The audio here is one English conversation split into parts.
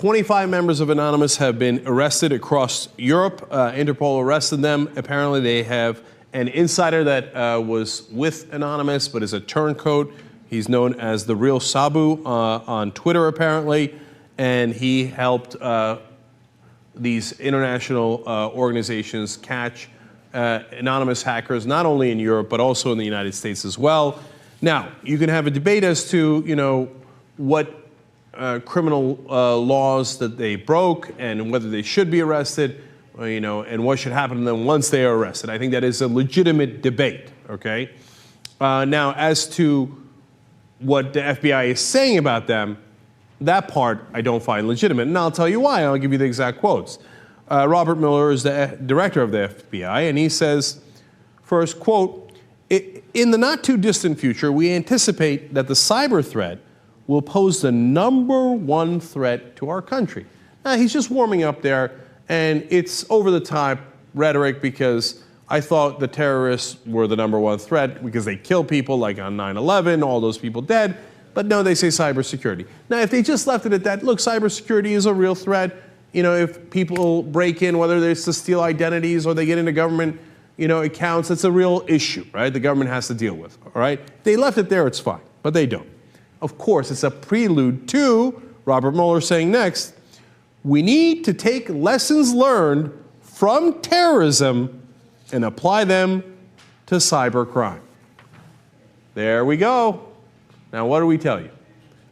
25 members of Anonymous have been arrested across Europe. Interpol arrested them. Apparently, they have an insider that was with Anonymous, but is a turncoat. He's known as the Real Sabu on Twitter, apparently, and he helped these international organizations catch anonymous hackers, not only in Europe, but also in the United States as well. Now, you can have a debate as to, what criminal laws that they broke and whether they should be arrested, and what should happen to them once they are arrested. I think that is a legitimate debate, okay? Now, as to what the FBI is saying about them, that part I don't find legitimate, and I'll tell you why. I'll give you the exact quotes. Robert Mueller is the director of the FBI, and he says, first, quote, "In the not-too-distant future, we anticipate that the cyber threat will pose the #1 threat to our country." Now, he's just warming up there, and it's over-the-top rhetoric because I thought the terrorists were the #1 threat because they kill people, like on 9/11, all those people dead. But no, they say cybersecurity. Now, if they just left it at that, look, cybersecurity is a real threat. If people break in, whether it's to steal identities or they get into government, accounts, it's a real issue, right? The government has to deal with, all right? They left it there, it's fine, but they don't. Of course, it's a prelude to Robert Mueller saying next, we need to take lessons learned from terrorism and apply them to cybercrime. There we go. Now, what do we tell you?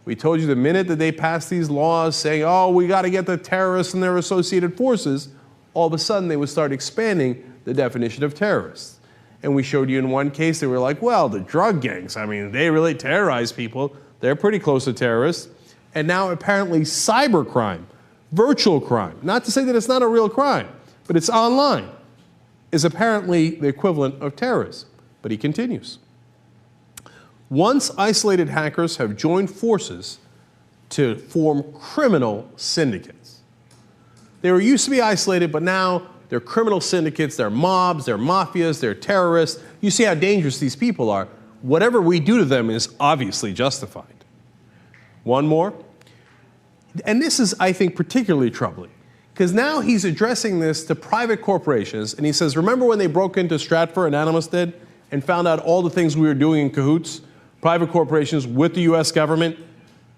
We told you the minute that they passed these laws saying, oh, we got to get the terrorists and their associated forces, all of a sudden they would start expanding the definition of terrorists. And we showed you in one case, they were like, well, the drug gangs, they really terrorize people. They're pretty close to terrorists. And now apparently cybercrime, virtual crime, not to say that it's not a real crime, but it's online, is apparently the equivalent of terrorism. But he continues. Once isolated hackers have joined forces to form criminal syndicates. They were used to be isolated, but now they're criminal syndicates, they're mobs, they're mafias, they're terrorists. You see how dangerous these people are. Whatever we do to them is obviously justified. One more. And this is, I think, particularly troubling, because now he's addressing this to private corporations, and he says, remember when they broke into Stratfor, Anonymous did, and found out all the things we were doing in cahoots? Private corporations with the US government,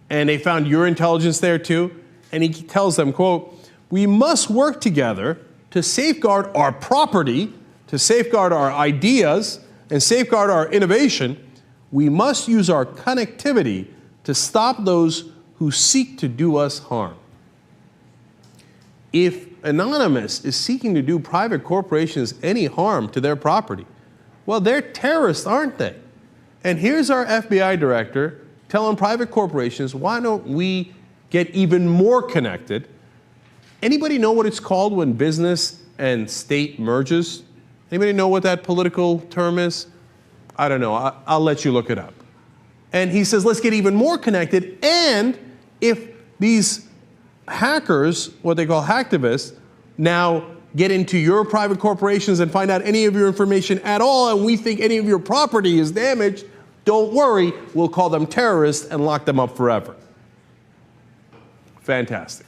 and they found your intelligence there too. And he tells them, quote, we must work together to safeguard our property, to safeguard our ideas, and safeguard our innovation. We must use our connectivity to stop those who seek to do us harm. If Anonymous is seeking to do private corporations any harm to their property, well, they're terrorists, aren't they? And here's our FBI director telling private corporations, why don't we get even more connected? Anybody know what it's called when business and state merges? Anybody know what that political term is? I don't know. I'll let you look it up. And he says, let's get even more connected. And if these hackers, what they call hacktivists, now get into your private corporations and find out any of your information at all, and we think any of your property is damaged, don't worry, we'll call them terrorists and lock them up forever. Fantastic.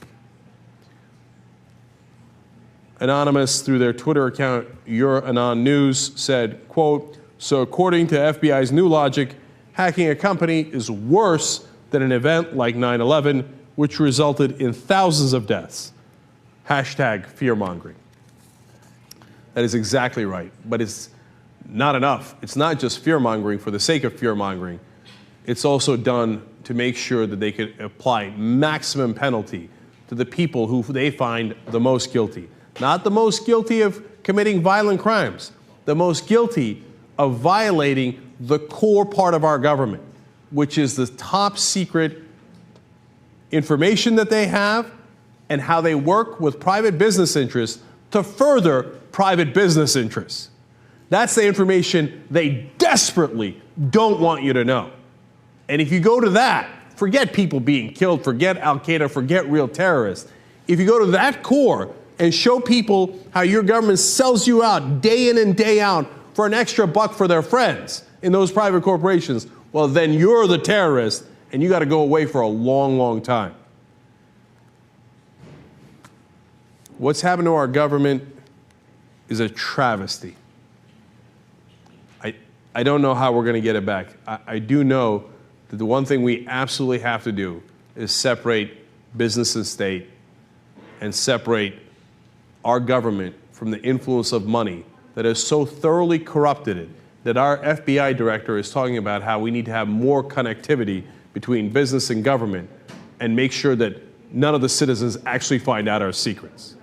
Anonymous, through their Twitter account, Your Anon News, said, quote, so according to FBI's new logic, hacking a company is worse than an event like 9/11, which resulted in thousands of deaths. Hashtag fear-mongering. That is exactly right, but it's not enough. It's not just fear-mongering for the sake of fear-mongering. It's also done to make sure that they could apply maximum penalty to the people who they find the most guilty. Not the most guilty of committing violent crimes, the most guilty of violating the core part of our government, which is the top secret information that they have and how they work with private business interests to further private business interests. That's the information they desperately don't want you to know. And if you go to that, forget people being killed, forget Al-Qaeda, forget real terrorists. If you go to that core and show people how your government sells you out day in and day out for an extra buck for their friends in those private corporations, well, then you're the terrorist and you got to go away for a long, long time. What's happened to our government is a travesty. I don't know how we're going to get it back. I do know that the one thing we absolutely have to do is separate business and state and separate our government from the influence of money that has so thoroughly corrupted it that our FBI director is talking about how we need to have more connectivity between business and government and make sure that none of the citizens actually find out our secrets.